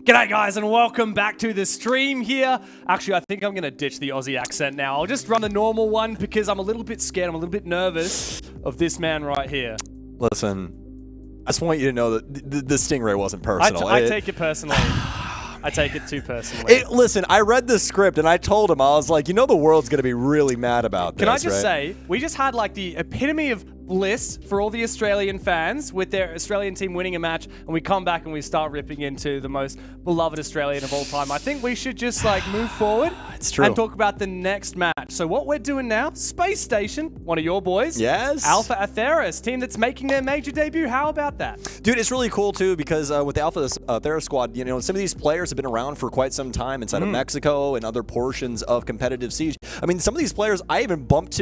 G'day guys and welcome back to the stream here. Actually, I think I'm going to ditch the Aussie accent now. I'll just run the normal one because I'm a little bit scared. I'm a little bit nervous of this man right here. Listen, I just want you to know that the Stingray wasn't personal. I take it personally. I take it too personally. Listen, I read the script and I told him, I was like, you know the world's going to be really mad about this, Can I just say, we just had like the epitome of bliss for all the Australian fans with their Australian team winning a match, and we come back and we start ripping into the most beloved Australian of all time. I think we should just like move forward and talk about the next match. So what we're doing now, Space Station, one of your boys. Yes. Alpha Atheris, team that's making their major debut. How about that? Dude, it's really cool too because with the Alpha Atheris squad, you know, some of these players have been around for quite some time inside of Mexico and other portions of competitive Siege. I mean, some of these players I even bump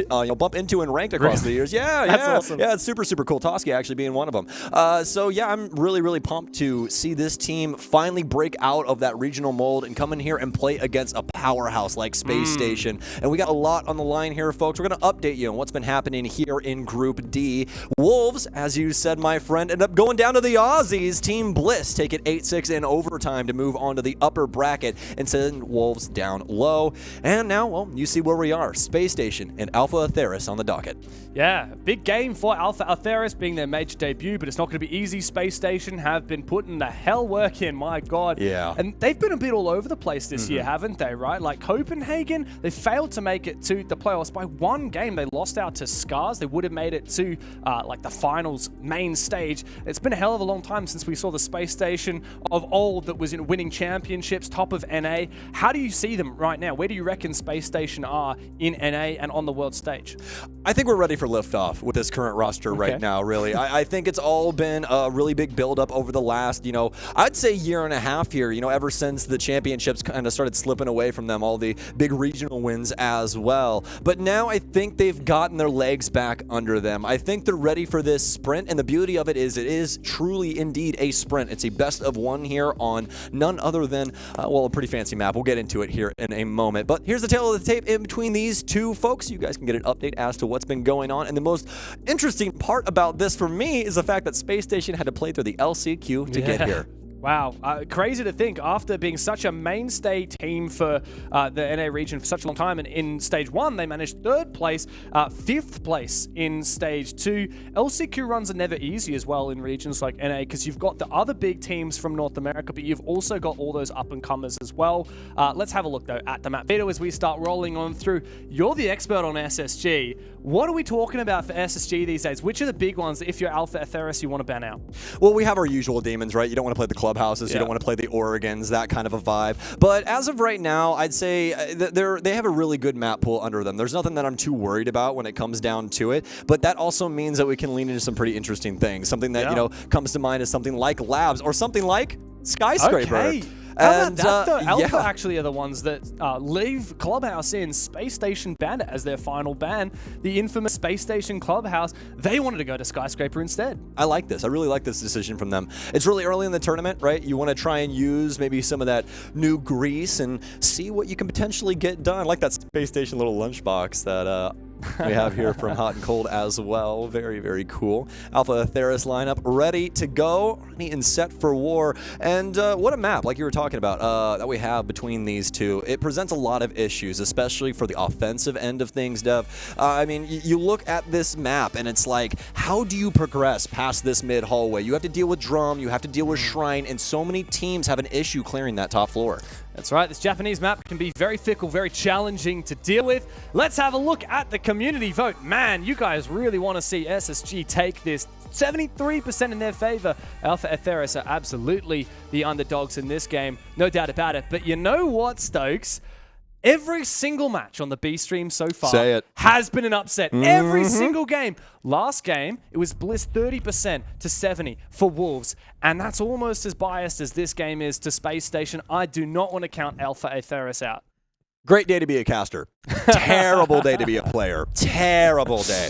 into and ranked across the years. Yeah, That's awesome. Yeah, it's super, super cool. Toski actually being one of them. So yeah, I'm really, really pumped to see this team finally break out of that regional mold and come in here and play against a powerhouse like Space Station. And we got a lot on the line here, folks. We're going to update you on what's been happening here in Group D. Wolves, as you said, my friend, end up going down to the Aussies. Team Bliss take it 8-6 in overtime to move on to the upper bracket and send Wolves down low. And now, well, you see where we are. Space Station and Alpha Atheris on the docket. Yeah, big game for Alpha Atheris being their major debut, but it's not going to be easy. Space Station have been putting the hell work in, my God. Yeah. And they've been a bit all over the place this year, haven't they, right? Like Copenhagen, they failed to make it to the playoffs by one game. They lost out to Scars. They would have made it to like the finals main stage. It's been a hell of a long time since we saw the Space Station of old that was in winning championships, top of NA. How do you see them right now? Where do you reckon Space Station are in NA and on the world stage? I think we're ready for liftoff with this current roster right now, really. I think it's all been a really big build-up over the last, I'd say year and a half here, ever since the championships kind of started slipping away from them, all the big regional wins as well. But now I think they've gotten their legs back under them. I think they're ready for this sprint, and the beauty of it is truly indeed a sprint. It's a best of one here on none other than, well, a pretty fancy map. We'll get into it here in a moment. But here's the tale of the tape in between these two folks. You guys can get an update as to what's been going on. And the most interesting part about this for me is the fact that Space Station had to play through the LCQ to get here. Wow, crazy to think after being such a mainstay team for the NA region for such a long time, and in Stage 1 they managed 3rd place, 5th place in Stage 2. LCQ runs are never easy as well in regions like NA because you've got the other big teams from North America, but you've also got all those up-and-comers as well. Let's have a look though at the map. Vito, as we start rolling on through, you're the expert on SSG. What are we talking about for SSG these days? Which are the big ones that if you're Alpha Atheris you want to ban out? Well, we have our usual demons, right? You don't want to play the clubhouses, you don't want to play the Oregons, that kind of a vibe. But as of right now, I'd say they have a really good map pool under them. There's nothing that I'm too worried about when it comes down to it. But that also means that we can lean into some pretty interesting things. Something that, comes to mind is something like Labs or something like Skyscraper. Okay. How about that though? Alpha actually are the ones that leave Clubhouse in. Space Station banned it as their final ban. The infamous Space Station Clubhouse, they wanted to go to Skyscraper instead. I like this. I really like this decision from them. It's really early in the tournament, right? You want to try and use maybe some of that new grease and see what you can potentially get done. I like that Space Station little lunchbox that we have here from Hot and Cold as well. Very, very cool. Alpha Atheris lineup ready to go, ready and set for war. And what a map, like you were talking about, that we have between these two. It presents a lot of issues, especially for the offensive end of things, Dev. I mean, you look at this map and it's like, how do you progress past this mid hallway? You have to deal with Drum, you have to deal with Shrine, and so many teams have an issue clearing that top floor. That's right, this Japanese map can be very fickle, very challenging to deal with. Let's have a look at the community vote. Man, you guys really want to see SSG take this. 73% in their favor. Alpha Atheris are absolutely the underdogs in this game, no doubt about it. But you know what, Stokes? Every single match on the B stream so far has been an upset. Every single game. Last game, it was Bliss 30% to 70 for Wolves. And that's almost as biased as this game is to Space Station. I do not want to count Alpha Atheris out. Great day to be a caster. Terrible day to be a player. Terrible day.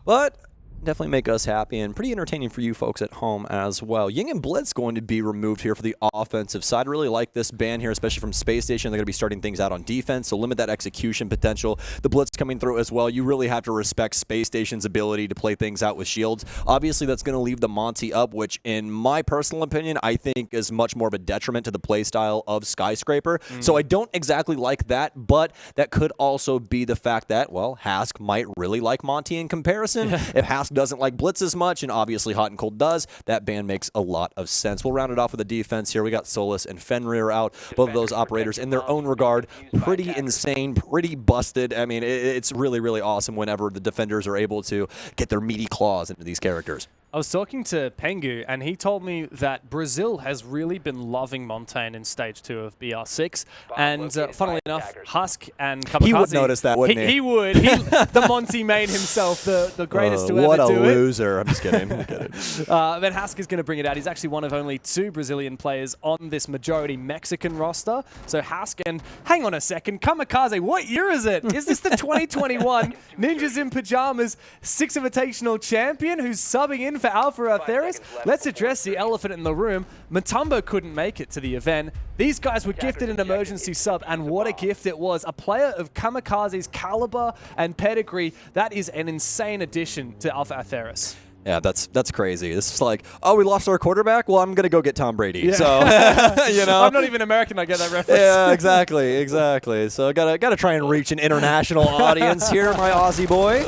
But definitely make us happy and pretty entertaining for you folks at home as well. Ying and Blitz going to be removed here for the offensive side. Really like this ban here, especially from Space Station. They're going to be starting things out on defense, so limit that execution potential. The Blitz coming through as well. You really have to respect Space Station's ability to play things out with shields. Obviously, that's going to leave the Monty up, which in my personal opinion, I think is much more of a detriment to the playstyle of Skyscraper. So I don't exactly like that, but that could also be the fact that, well, Hask might really like Monty in comparison. If Hask doesn't like Blitz as much, and obviously Hot and Cold does, that ban makes a lot of sense. We'll round it off with the defense here. We got Solus and Fenrir out. Both of those operators in their own regard, pretty insane, pretty busted. I mean, it's really, really awesome whenever the defenders are able to get their meaty claws into these characters. I was talking to Pengu, and he told me that Brazil has really been loving Montaigne in Stage 2 of BR6. And funnily enough, Husk and Kamikaze... He would notice that, wouldn't he? He would. The Monty main himself, the greatest to ever do it. What a loser. I'm just kidding. I'm kidding. But Husk is going to bring it out. He's actually one of only 2 Brazilian players on this majority Mexican roster. So Husk, and hang on a second, Kamikaze, what year is it? Is this the 2021 Ninjas in Pajamas 6 Invitational Champion who's subbing in for Alpha Atheris? Let's address the elephant in the room. Matumbo couldn't make it to the event. These guys were gifted an emergency sub, and what a gift it was. A player of Kamikaze's caliber and pedigree. That is an insane addition to Alpha Atheris. Yeah, that's crazy. This is like, oh, we lost our quarterback? Well, I'm going to go get Tom Brady. Yeah. So, you know. I'm not even American, I get that reference. Yeah, exactly. So gotta try and reach an international audience here, my Aussie boy.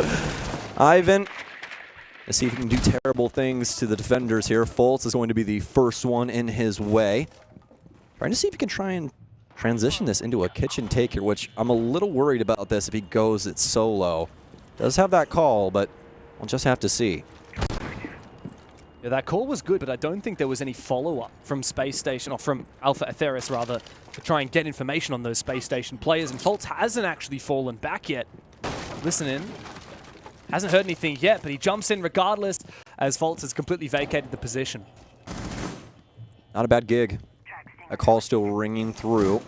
Ivan, let's see if he can do terrible things to the defenders here. Fultz is going to be the first one in his way. Trying to see if he can try and transition this into a kitchen take here, which I'm a little worried about this if he goes it solo. Does have that call, but we'll just have to see. Yeah, that call was good, but I don't think there was any follow-up from Space Station, or from Alpha Atheris rather, to try and get information on those Space Station players. And Fultz hasn't actually fallen back yet. Listen in. Hasn't heard anything yet, but he jumps in regardless as Fultz has completely vacated the position. Not a bad gig. That call still ringing through.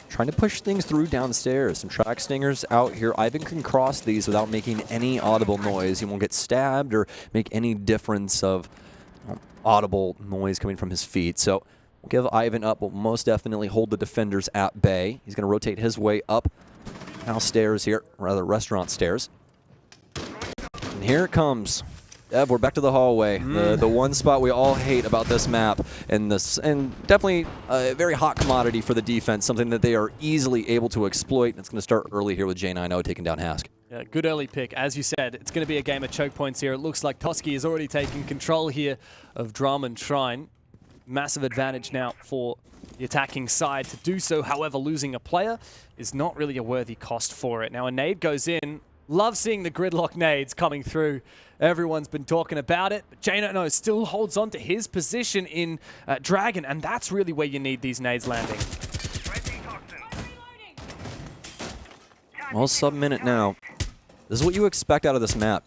Trying to push things through downstairs. Some track stingers out here. Ivan can cross these without making any audible noise. He won't get stabbed or make any difference of audible noise coming from his feet. So we'll give Ivan up. We'll most definitely hold the defenders at bay. He's going to rotate his way up. Now stairs here, rather restaurant stairs. And here it comes. Ev, we're back to the hallway. The one spot we all hate about this map, and definitely a very hot commodity for the defense, something that they are easily able to exploit. It's going to start early here with J90 taking down Hask. Yeah, good early pick. As you said, it's going to be a game of choke points here. It looks like Toski is already taking control here of Drum and Shrine. Massive advantage now for the attacking side to do so. However, losing a player is not really a worthy cost for it. Now a nade goes in. Love seeing the gridlock nades coming through. Everyone's been talking about it, but J90 still holds on to his position in Dragon, and that's really where you need these nades landing. Well, sub-minute now. This is what you expect out of this map.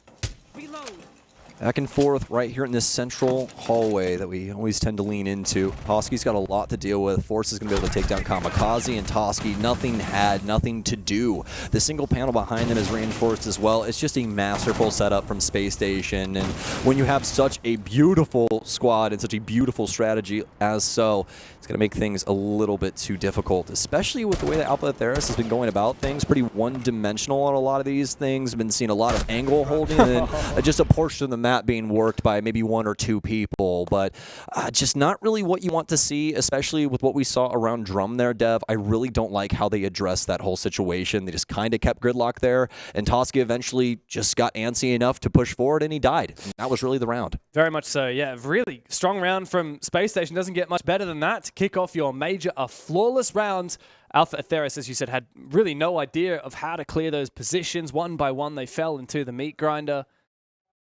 Back and forth right here in this central hallway that we always tend to lean into. Toski's got a lot to deal with. Force is going to be able to take down Kamikaze, and Toski, nothing to do. The single panel behind them is reinforced as well. It's just a masterful setup from Space Station, and when you have such a beautiful squad and such a beautiful strategy as so, it's going to make things a little bit too difficult, especially with the way that Alpha Atheris has been going about things. Pretty one-dimensional on a lot of these things. Been seeing a lot of angle holding and just a portion of the map being worked by maybe 1 or 2 people, but just not really what you want to see, especially with what we saw around Drum there, Dev. I really don't like how they addressed that whole situation. They just kind of kept gridlock there, and Toski eventually just got antsy enough to push forward, and he died. And that was really the round. Very much so, yeah. Really strong round from Space Station. Doesn't get much better than that to kick off your major. A flawless round. Alpha Atheris, as you said, had really no idea of how to clear those positions. One by one, they fell into the meat grinder.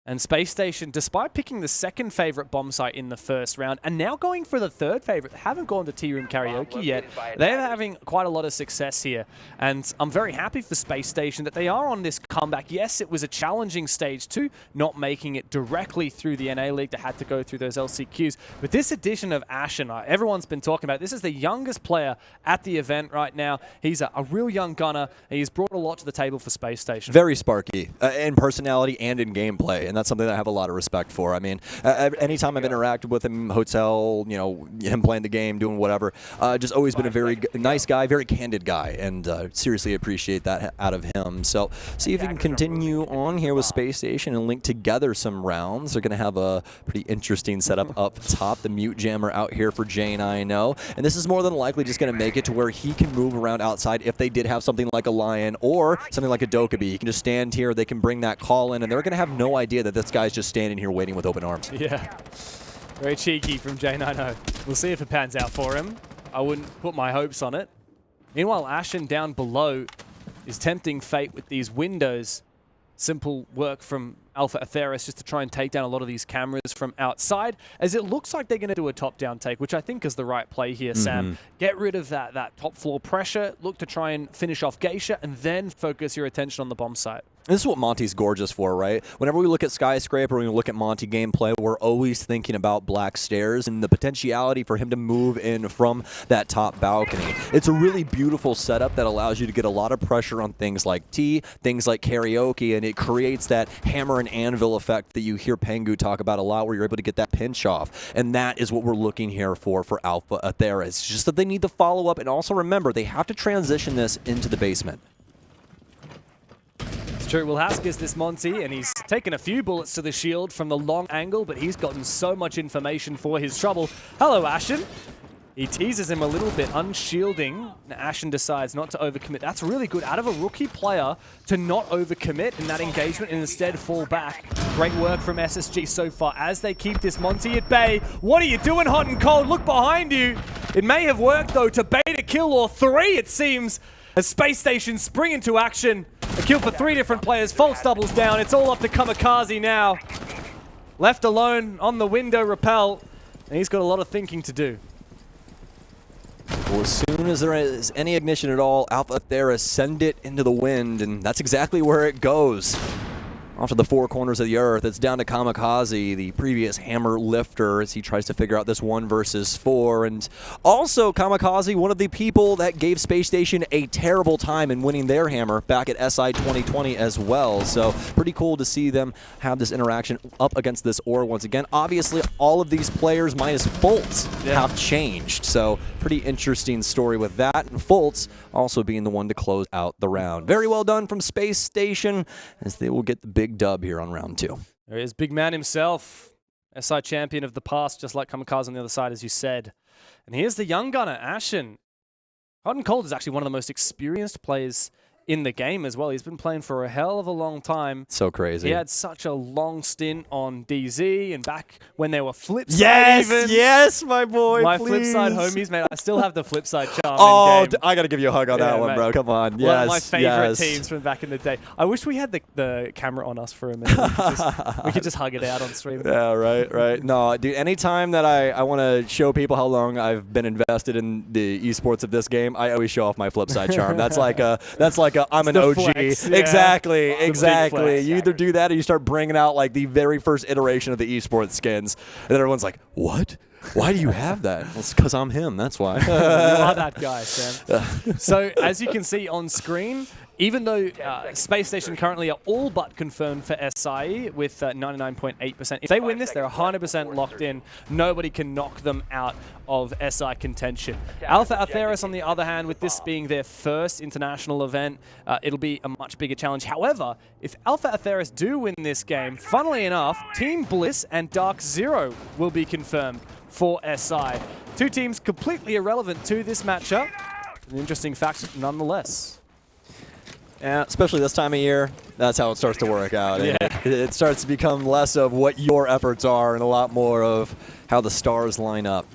And Space Station, despite picking the second favorite bomb site in the first round, and now going for the third favorite, they haven't gone to Tea Room Karaoke yet. They're having quite a lot of success here. And I'm very happy for Space Station that they are on this comeback. Yes, it was a challenging stage 2, not making it directly through the NA League. They had to go through those LCQs. But this addition of Ashen, everyone's been talking about it. This is the youngest player at the event right now. He's a real young gunner. He's brought a lot to the table for Space Station. Very sparky in personality and in gameplay. and that's something that I have a lot of respect for. I mean, anytime I've interacted with him, hotel, you know, him playing the game, doing whatever, just always been a very nice guy, very candid guy, and seriously appreciate that out of him. So see if we can continue on here with Space Station and link together some rounds. They're going to have a pretty interesting setup up top. The Mute Jammer out here for Jane, I know, and this is more than likely just going to make it to where he can move around outside if they did have something like a Lion or something like a Dokkaebi. He can just stand here, they can bring that call in, and they're going to have no idea that this guy's just standing here waiting with open arms. Yeah. Very cheeky from J90. We'll see if it pans out for him. I wouldn't put my hopes on it. Meanwhile, Ashen down below is tempting fate with these windows. Simple work from Alpha Atheris just to try and take down a lot of these cameras from outside, as it looks like they're going to do a top-down take, which I think is the right play here, Sam. Get rid of that top floor pressure, look to try and finish off Geisha, and then focus your attention on the bomb site. This is what Monty's gorgeous for, right? Whenever we look at Skyscraper, when we look at Monty gameplay, we're always thinking about Black Stairs and the potentiality for him to move in from that top balcony. It's a really beautiful setup that allows you to get a lot of pressure on things like T, things like karaoke, and it creates that hammer and anvil effect that you hear Pengu talk about a lot, where you're able to get that pinch off. And that is what we're looking here for Alpha Atheris. It's just that they need to follow up, and also remember, they have to transition this into the basement. True, will Haskis this Monty, and he's taken a few bullets to the shield from the long angle, but he's gotten so much information for his trouble. Hello, Ashen. He teases him a little bit, unshielding. Ashen decides not to overcommit. That's really good out of a rookie player to not overcommit in that engagement and instead fall back. Great work from SSG so far as they keep this Monty at bay. What are you doing, hot and cold? Look behind you. It may have worked, though, to bait a kill or three, it seems, as Space Station spring into action. A kill for 3 different players. False doubles down. It's all up to Kamikaze now. Left alone on the window rappel, and he's got a lot of thinking to do. Well, as soon as there is any ignition at all, Alpha Atheris send it into the wind, and that's exactly where it goes. Off to the four corners of the earth. It's down to Kamikaze, the previous hammer lifter, as he tries to figure out this 1 versus 4. And also Kamikaze, one of the people that gave Space Station a terrible time in winning their hammer back at SI 2020 as well. So pretty cool to see them have this interaction up against this ore once again. Obviously, all of these players minus Fultz have changed. So pretty interesting story with that. And Fultz also being the one to close out the round. Very well done from Space Station, as they will get the big dub here on round 2. There is Big Man himself, SI champion of the past, just like Kamikaze on the other side, as you said. And here's the young gunner, Ashen. Hot and Cold is actually one of the most experienced players in the game as well. He's been playing for a hell of a long time. So crazy. He had such a long stint on DZ and back when they were Flipside. Yes, my boy, my please. Flipside homies, mate. I still have the Flipside charm in game. I got to give you a hug on that one, mate. bro. Come on. One of my favorite teams from back in the day. I wish we had the camera on us for a minute. We could just hug it out on stream. Yeah, right. No, dude, anytime that I want to show people how long I've been invested in the esports of this game, I always show off my Flipside charm. That's like I'm an OG. Flex, yeah. Exactly. You either do that or you start bringing out like the very first iteration of the esports skins, and then everyone's like, "What? Why do you have that?" Well, it's because I'm him. That's why. You are that guy, Sam. So as you can see on screen, even though Space Station currently are all but confirmed for SIE with 99.8%, if they win this, they're 100% locked in. Nobody can knock them out of SI contention. Alpha Atheris, on the other hand, with this being their first international event, it'll be a much bigger challenge. However, if Alpha Atheris do win this game, funnily enough, Team Bliss and Dark Zero will be confirmed for SI. Two teams completely irrelevant to this matchup. An interesting fact nonetheless. Yeah, especially this time of year, that's how it starts to work out. Yeah. It starts to become less of what your efforts are and a lot more of how the stars line up.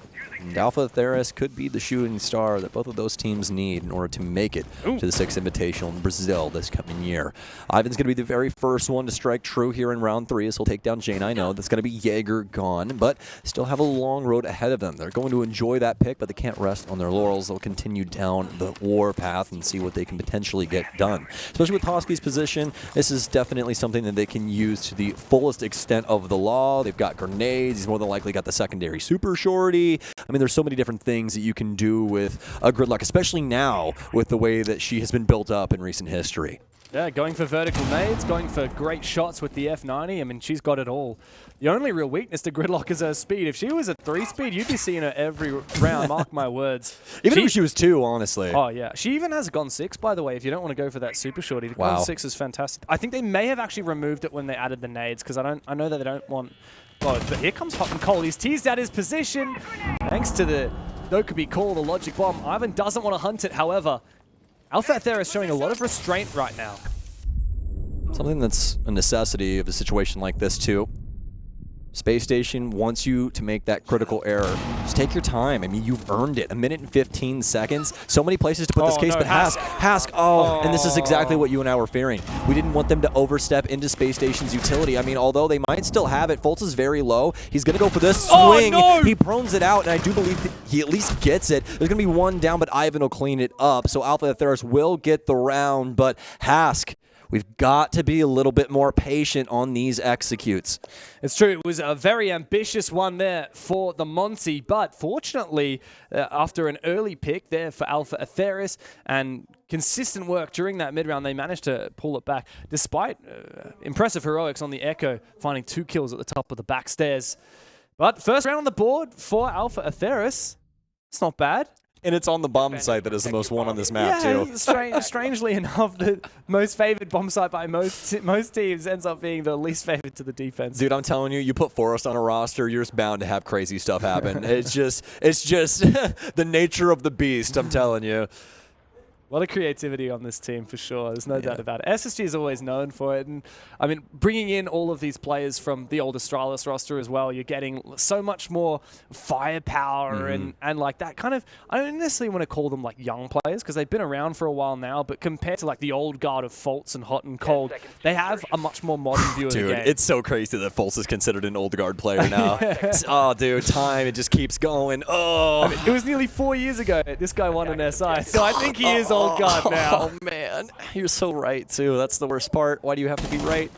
And Alpha Atheris could be the shooting star that both of those teams need in order to make it to the 6th Invitational in Brazil this coming year. Ivan's going to be the very first one to strike true here in round 3, as he'll take down Jane. I know that's going to be Jaeger gone, but still have a long road ahead of them. They're going to enjoy that pick, but they can't rest on their laurels. They'll continue down the war path and see what they can potentially get done. Especially with Hosky's position, this is definitely something that they can use to the fullest extent of the law. They've got grenades. He's more than likely got the secondary super shorty. I mean, there's so many different things that you can do with a Gridlock, especially now with the way that she has been built up in recent history. Yeah, going for vertical nades, going for great shots with the F90. I mean, she's got it all. The only real weakness to Gridlock is her speed. If she was a 3-speed, you'd be seeing her every round, mark my words. Even if she was 2, honestly. Oh, yeah. She even has Gon 6, by the way, if you don't want to go for that super shorty. The Gon 6 is fantastic. I think they may have actually removed it when they added the nades, because I know that they don't want both. But here comes Hot and Cold. He's teased out his position. Thanks to the Dokubi call, the logic bomb. Ivan doesn't want to hunt it, however. Alpha Atheris showing a lot of restraint right now. Something that's a necessity of a situation like this, too. Space Station wants you to make that critical error. Just take your time. I mean, you've earned it. 1 minute and 15 seconds. So many places to put this case, no, but Hask, and this is exactly what you and I were fearing. We didn't want them to overstep into Space Station's utility. I mean, although they might still have it, Fultz is very low. He's going to go for this swing. No! He prones it out, and I do believe that he at least gets it. There's going to be one down, but Ivan will clean it up. So Alpha Atheris will get the round, but Hask, we've got to be a little bit more patient on these executes. It's true. It was a very ambitious one there for the Monty, but fortunately, after an early pick there for Alpha Atheris and consistent work during that mid-round, they managed to pull it back, despite impressive heroics on the Echo, finding 2 kills at the top of the back stairs. But first round on the board for Alpha Atheris. It's not bad. And it's on the bomb site that is the most won on this map, too. Strangely enough, the most favored bomb site by most teams ends up being the least favored to the defense. Dude, I'm telling you, you put Forrest on a roster, you're just bound to have crazy stuff happen. it's just the nature of the beast, I'm telling you. A lot of creativity on this team, for sure. There's no doubt about it. SSG is always known for it. And, I mean, bringing in all of these players from the old Astralis roster as well, you're getting so much more firepower and like that kind of... I don't necessarily want to call them, like, young players, because they've been around for a while now, but compared to, like, the old guard of Fultz and Hot and Cold, they have a much more modern view of the game. Dude, it's so crazy that Fultz is considered an old guard player now. Oh, dude, time, it just keeps going. Oh. I mean, it was nearly 4 years ago this guy won an SI, so I think he is old guard now. Oh, man. You're so right, too. That's the worst part. Why do you have to be right?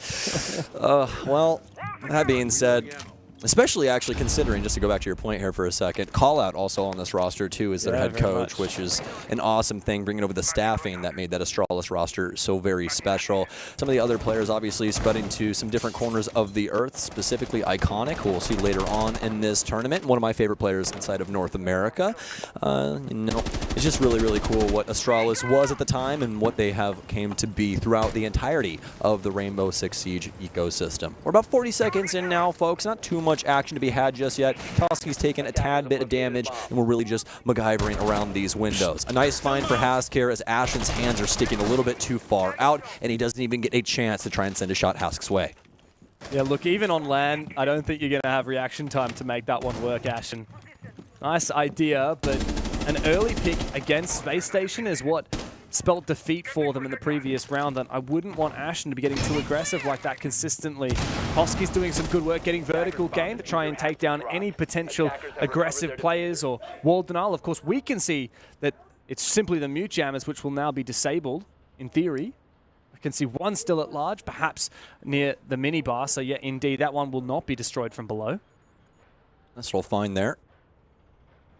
Well, that being said, especially actually considering, just to go back to your point here for a second, Call-Out also on this roster, too, is their head coach, which is an awesome thing, bringing over the staffing that made that Astralis roster so very special. Some of the other players obviously spreading to some different corners of the earth, specifically Iconic, who we'll see later on in this tournament. One of my favorite players inside of North America. You know, it's just really, really cool what Astralis was at the time and what they have came to be throughout the entirety of the Rainbow Six Siege ecosystem. We're about 40 seconds in now, folks. Not too much action to be had just yet. Toski's taken a tad bit of damage, and we're really just MacGyvering around these windows. A nice find for Hask here as Ashen's hands are sticking a little bit too far out, and he doesn't even get a chance to try and send a shot Hask's way. Yeah, look, even on land, I don't think you're going to have reaction time to make that one work, Ashen. Nice idea, but an early pick against Space Station is what spelled defeat for them in the previous round, and I wouldn't want Ashen to be getting too aggressive like that consistently. Hoski's doing some good work getting vertical gain to try and take down any potential aggressive players or wall denial. Of course, we can see that it's simply the mute jammers which will now be disabled, in theory. I can see one still at large, perhaps near the minibar, so yeah, indeed, that one will not be destroyed from below. Nice little find there.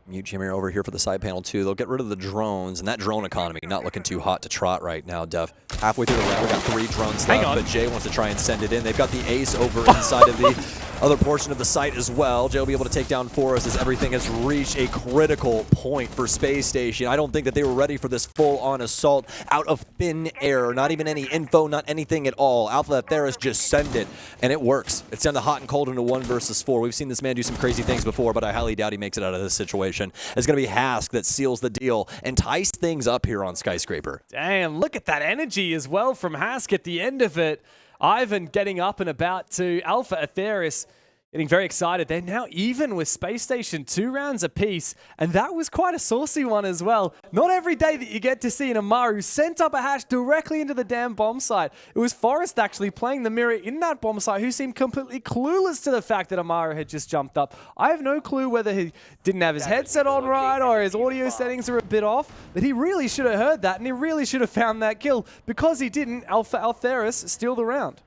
Mute Jammer over here for the side panel too. They'll get rid of the drones, and that drone economy not looking too hot to trot right now, Dev. Halfway through the round, we've got 3 drones left, but Jay wants to try and send it in. They've got the ace over inside of the other portion of the site as well. Jay will be able to take down Forrest as everything has reached a critical point for Space Station. I don't think that they were ready for this full-on assault out of thin air. Not even any info, not anything at all. Alpha Atheris just send it, and it works. It's down to Hot and Cold into 1 versus 4. We've seen this man do some crazy things before, but I highly doubt he makes it out of this situation. It's going to be Hask that seals the deal and ties things up here on Skyscraper. Damn, look at that energy as well from Hask at the end of it. Ivan getting up and about to Alpha Atheris, getting very excited. They're now even with Space Station, 2 rounds apiece, and that was quite a saucy one as well. Not every day that you get to see an Amaru sent up a hatch directly into the damn bomb site. It was Forrest actually playing the mirror in that bomb site who seemed completely clueless to the fact that Amaru had just jumped up. I have no clue whether he didn't have his headset on right or his audio settings are a bit off, but he really should have heard that and he really should have found that kill. Because he didn't, Alpha Atheris steal the round.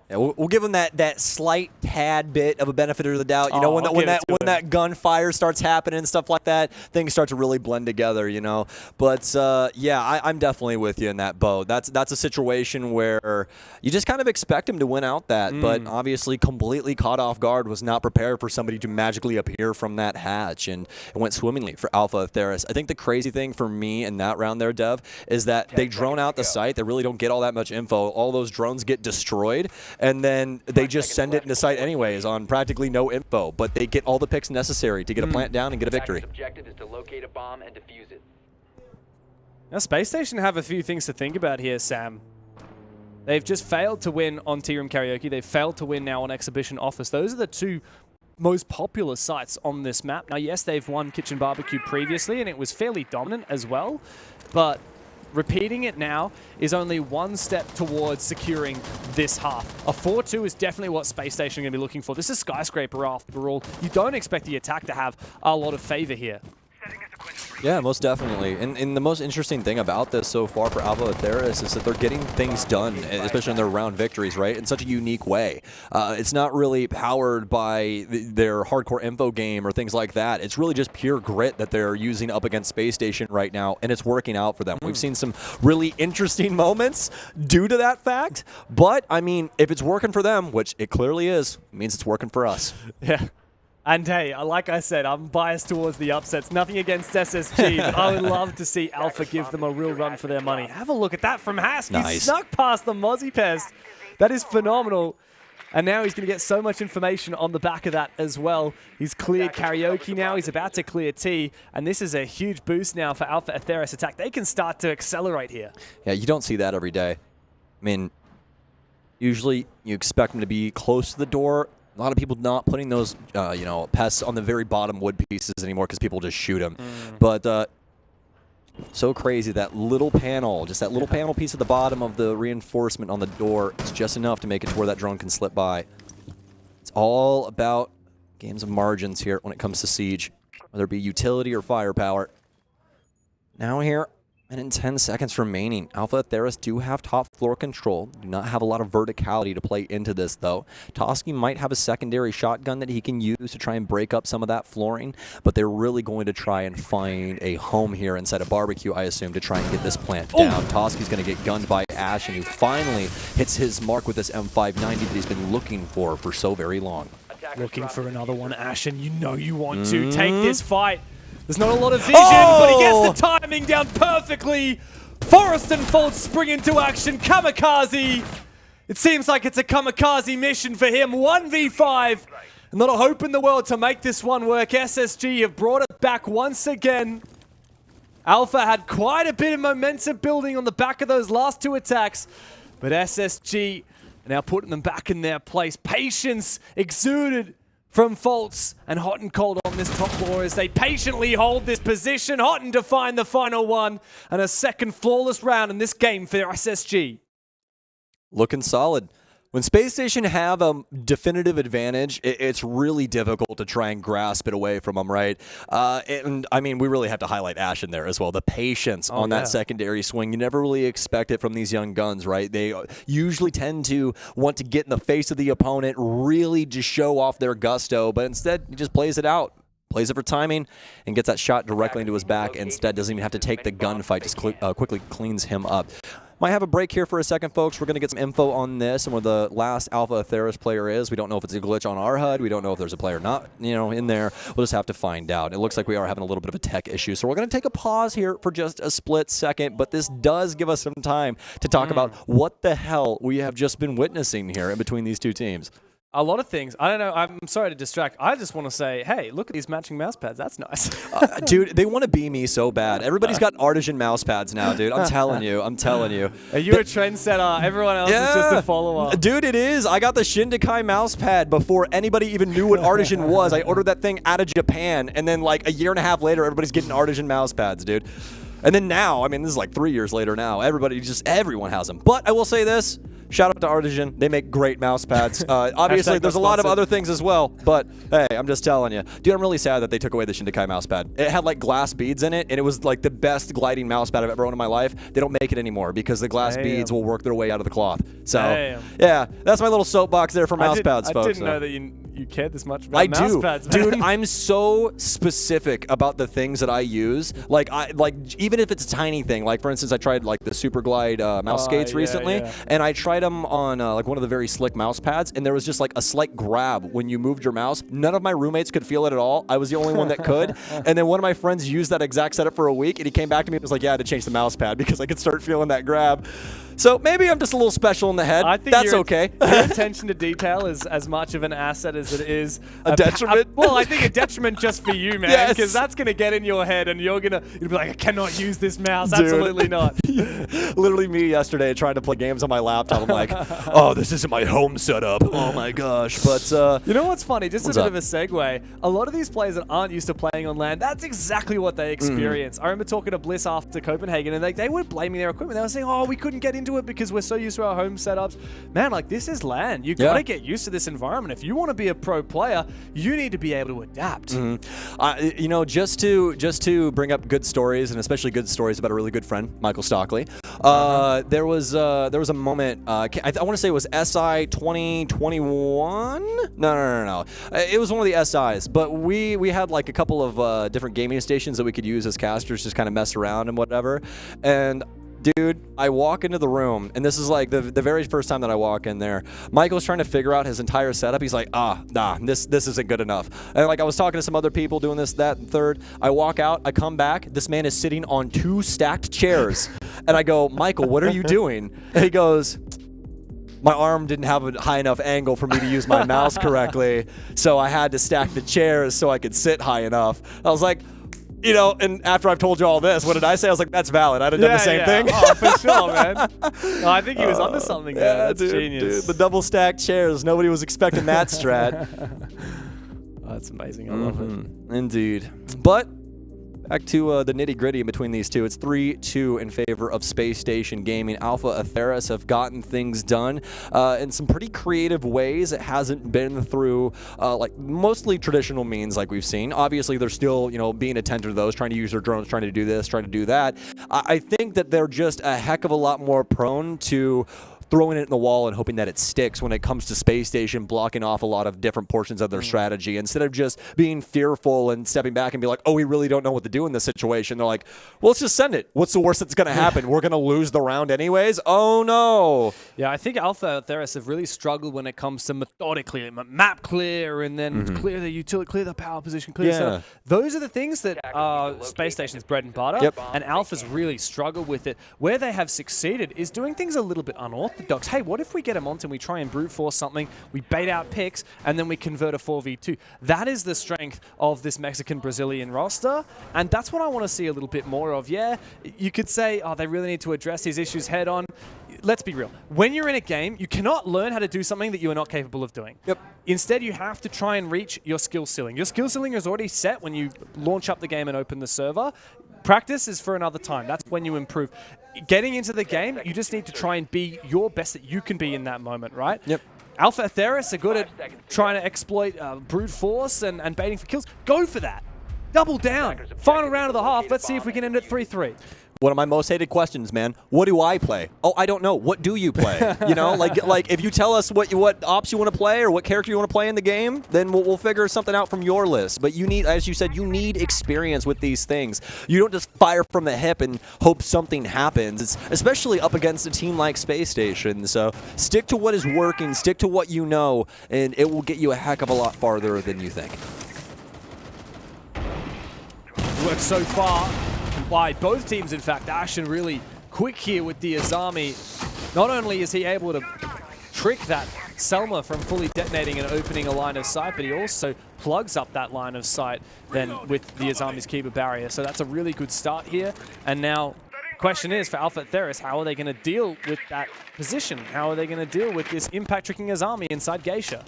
Yeah, we'll give them that slight tad bit of a benefit of the doubt. You know, when that gunfire starts happening and stuff like that, things start to really blend together. You know, but yeah, I'm definitely with you in that boat. That's a situation where you just kind of expect him to win out that, but obviously completely caught off guard, was not prepared for somebody to magically appear from that hatch, and it went swimmingly for Alpha Atheris. I think the crazy thing for me in that round there, Dev, is that they drone out the site. They really don't get all that much info. All those drones get destroyed, and then they just send it into site anyways on practically no info, but they get all the picks necessary to get a plant down and get a victory. Objective is to locate a bomb and defuse it. Now, Space Station have a few things to think about here, Sam. They've just failed to win on Tea Room Karaoke. They've failed to win now on Exhibition Office. Those are the two most popular sites on this map. Now, yes, they've won Kitchen Barbecue previously, and it was fairly dominant as well, but repeating it now is only one step towards securing this half. A 4-2 is definitely what Space Station are going to be looking for. This is Skyscraper after all. You don't expect the attack to have a lot of favor here. Yeah, most definitely. And the most interesting thing about this so far for Alpha Atheris is that they're getting things done, especially in their round victories, right, in such a unique way. It's not really powered by their hardcore info game or things like that. It's really just pure grit that they're using up against Space Station right now, and it's working out for them. We've seen some really interesting moments due to that fact, but, I mean, if it's working for them, which it clearly is, it means it's working for us. Yeah. And hey, like I said, I'm biased towards the upsets. Nothing against SSG, but I would love to see Alpha give them a real run for their money. Have a look at that from Hask. Nice. He snuck past the Mozzie Pest. That is phenomenal. And now he's going to get so much information on the back of that as well. He's cleared Karaoke now. He's about to clear T. And this is a huge boost now for Alpha Atheris attack. They can start to accelerate here. Yeah, you don't see that every day. I mean, usually you expect them to be close to the door. A lot of people not putting those, you know, pests on the very bottom wood pieces anymore because people just shoot them. But so crazy, that little panel, just that little panel piece at the bottom of the reinforcement on the door is just enough to make it to where that drone can slip by. It's all about games of margins here when it comes to Siege, whether it be utility or firepower. Now here, and in 10 seconds remaining, Alpha Atheris do have top floor control. Do not have a lot of verticality to play into this, though. Toski might have a secondary shotgun that he can use to try and break up some of that flooring, but they're really going to try and find a home here inside a barbecue, I assume, to try and get this plant down. Toski's going to get gunned by Ashen, who finally hits his mark with this M590 that he's been looking for so very long. Looking for another one, Ashen. You know you want to. Take this fight. There's not a lot of vision, but he gets the timing down perfectly. Forrest and Folt spring into action. Kamikaze. It seems like it's a kamikaze mission for him. 1v5. And not a hope in the world to make this one work. SSG have brought it back once again. Alpha had quite a bit of momentum building on the back of those last two attacks. But SSG are now putting them back in their place. Patience exuded from Foltz and Hot and Cold on this top floor as they patiently hold this position. Hot to find the final one and a second flawless round in this game for SSG. Looking solid. When Space Station have a definitive advantage, it's really difficult to try and grasp it away from them, right? And, I mean, we really have to highlight Ashen there as well. The patience on that secondary swing. You never really expect it from these young guns, right? They usually tend to want to get in the face of the opponent, really just show off their gusto, but instead, he just plays it out. Plays it for timing and gets that shot directly into his back. Instead, doesn't even have to take the gunfight, just quickly cleans him up. Might have a break here for a second, folks. We're going to get some info on this and where the last Alpha Atheris player is. We don't know if it's a glitch on our HUD. We don't know if there's a player not, you know, in there. We'll just have to find out. It looks like we are having a little bit of a tech issue, so we're going to take a pause here for just a split second, but this does give us some time to talk about what the hell we have just been witnessing here in between these two teams. A lot of things. I don't know. I'm sorry to distract. I just want to say, hey, look at these matching mouse pads. That's nice. Dude, they want to be me so bad. Everybody's got artisan mouse pads now, dude. I'm telling you. I'm telling you. Are you a trendsetter? Everyone else is just a follower. Dude, it is. I got the Shindekai mouse pad before anybody even knew what artisan was. I ordered that thing out of Japan, and then like a year and a half later, everybody's getting artisan mouse pads, dude. And then now, I mean, this is like 3 years later now. Everyone has them. But I will say this. Shout out to Artisan. They make great mouse pads. Obviously, there's a lot of other things as well, but hey, I'm just telling you. Dude, I'm really sad that they took away the Shindekai mouse pad. It had like glass beads in it, and it was like the best gliding mouse pad I've ever owned in my life. They don't make it anymore because the glass beads will work their way out of the cloth. So, yeah, that's my little soapbox there for mouse pads, folks. I didn't know that you cared this much about mouse pads, man. Dude, I'm so specific about the things that I use. Like even if it's a tiny thing. Like for instance, I tried like the Super Glide mouse skates recently, and I tried them on like one of the very slick mouse pads, and there was just like a slight grab when you moved your mouse. None of my roommates could feel it at all. I was the only one that could. And then one of my friends used that exact setup for a week, and he came back to me and was like, "Yeah, I had to change the mouse pad because I could start feeling that grab." So maybe I'm just a little special in the head. I think that's okay. Your attention to detail is as much of an asset as it is a detriment. Well, I think a detriment just for you, man, because that's gonna get in your head, and you'll be like, I cannot use this mouse. Dude. Absolutely not. Literally me yesterday trying to play games on my laptop. I'm like, oh, this isn't my home setup. Oh my gosh. But you know what's funny? Just a bit of a segue. A lot of these players that aren't used to playing on LAN, that's exactly what they experience. I remember talking to Bliss after Copenhagen, and they were blaming their equipment. They were saying, oh, we couldn't get into it because we're so used to our home setups. Man, like, this is LAN. You got to get used to this environment. If you want to be a pro player, you need to be able to adapt. You know, just to bring up good stories, and especially good stories about a really good friend, Michael Stockley. There was a moment. I want to say it was SI 2021. No. It was one of the SIs, but we had like a couple of different gaming stations that we could use as casters, just kind of mess around and whatever. And dude, I walk into the room, and this is like the very first time that I walk in there. Michael's trying to figure out his entire setup. He's like, nah, this isn't good enough. And like I was talking to some other people doing this, that, and third. I walk out, I come back. This man is sitting on 2 stacked chairs, and I go, Michael, what are you doing? And he goes, my arm didn't have a high enough angle for me to use my mouse correctly, so I had to stack the chairs so I could sit high enough. I was like, you know, and after I've told you all this, what did I say? I was like, that's valid. I'd have done the same thing. Oh, for sure, man. No, I think he was onto something there. That's genius. Dude, the double stacked chairs. Nobody was expecting that strat. Oh, that's amazing. I love it. Indeed. But back to the nitty-gritty in between these two. It's 3-2 in favor of Space Station Gaming. Alpha Atheris have gotten things done in some pretty creative ways. It hasn't been through like mostly traditional means like we've seen. Obviously, they're still, you know, being attentive to those, trying to use their drones, trying to do this, trying to do that. I think that they're just a heck of a lot more prone to throwing it in the wall and hoping that it sticks when it comes to Space Station, blocking off a lot of different portions of their strategy. Instead of just being fearful and stepping back and be like, oh, we really don't know what to do in this situation. They're like, well, let's just send it. What's the worst that's going to happen? We're going to lose the round anyways? Oh, no. Yeah, I think Alpha Atheris have really struggled when it comes to methodically, map clear, and then clear the utility, clear the power position, clear stuff. Those are the things that are Space Station's bread and butter, and Alpha's really struggled with it. Where they have succeeded is doing things a little bit unorthodox. Hey, what if we get a Mont and we try and brute force something, we bait out picks, and then we convert a 4v2? That is the strength of this Mexican-Brazilian roster, and that's what I want to see a little bit more of. Yeah, you could say, oh, they really need to address these issues head on. Let's be real. When you're in a game, you cannot learn how to do something that you are not capable of doing. Instead, you have to try and reach your skill ceiling. Your skill ceiling is already set when you launch up the game and open the server. Practice is for another time. That's when you improve. Getting into the game, you just need to try and be your best that you can be in that moment, right? Alpha Atheris are good at trying to exploit brute force and baiting for kills. Go for that. Double down. Final round of the half. Let's see if we can end at 3-3. One of my most hated questions, man. What do I play? Oh, I don't know. What do you play? You know, like if you tell us what ops you want to play or what character you want to play in the game, then we'll figure something out from your list. But you need, as you said, you need experience with these things. You don't just fire from the hip and hope something happens. It's especially up against a team like Space Station. So stick to what is working, stick to what you know, and it will get you a heck of a lot farther than you think. Worked so far by both teams, in fact. Ashen really quick here with the Azami. Not only is he able to trick that Selma from fully detonating and opening a line of sight, but he also plugs up that line of sight then with the Azami's Keeper barrier. So that's a really good start here. And now the question is for Alpha Atheris, how are they going to deal with that position? How are they going to deal with this impact tricking Azami inside Geisha?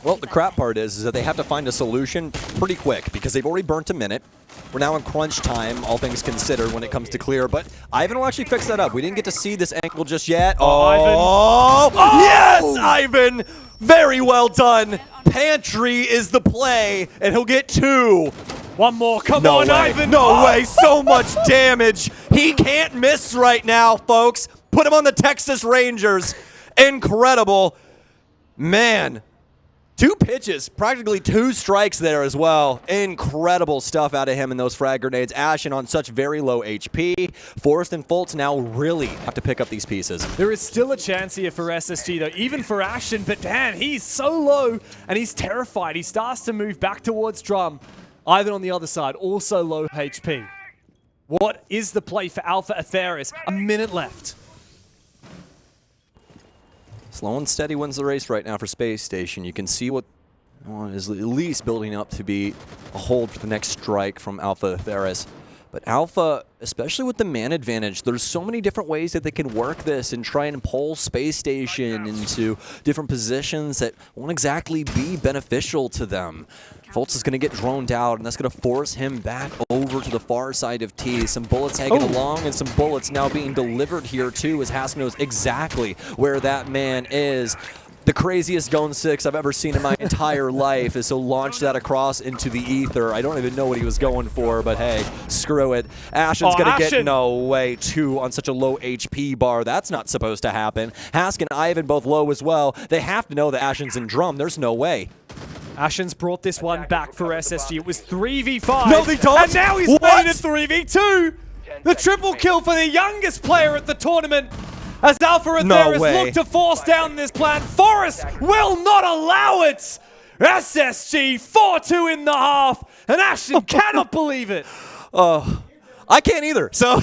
Well, the crap part is that they have to find a solution pretty quick because they've already burnt a minute. We're now in crunch time, all things considered, when it comes to clear. But Ivan will actually fix that up. We didn't get to see this angle just yet. Ivan. Yes, Ivan! Very well done. Pantry is the play, and he'll get 2. One more. Come on, way. Ivan. No way. So much damage. He can't miss right now, folks. Put him on the Texas Rangers. Incredible. Man. 2 pitches, practically 2 strikes there as well. Incredible stuff out of him in those frag grenades. Ashen on such very low HP. Forrest and Fultz now really have to pick up these pieces. There is still a chance here for SSG, though, even for Ashen, but damn, he's so low, and he's terrified. He starts to move back towards Drum. Ivan on the other side, also low HP. What is the play for Alpha Atheris? A minute left. Slow and steady wins the race right now for Space Station. You can see what is at least building up to be a hold for the next strike from Alpha Atheris. But Alpha, especially with the man advantage, there's so many different ways that they can work this and try and pull Space Station into different positions that won't exactly be beneficial to them. Fultz is going to get droned out, and that's going to force him back over to the far side of T. Some bullets tagging along, and some bullets now being delivered here, too, as Hask knows exactly where that man is. The craziest Gone 6 I've ever seen in my entire life is to launch that across into the ether. I don't even know what he was going for, but hey, screw it. Ashen's going to get no way 2 on such a low HP bar. That's not supposed to happen. Hask and Ivan both low as well. They have to know that Ashen's in Drum. There's no way. Ashen's brought this one back for SSG. It was 3v5. No, they don't. And now he's made it 3v2. The triple kill for the youngest player at the tournament. As Alpha Atheris look to force down this plan. Forrest will not allow it. SSG 4-2 in the half. And Ashen cannot believe it. I can't either. So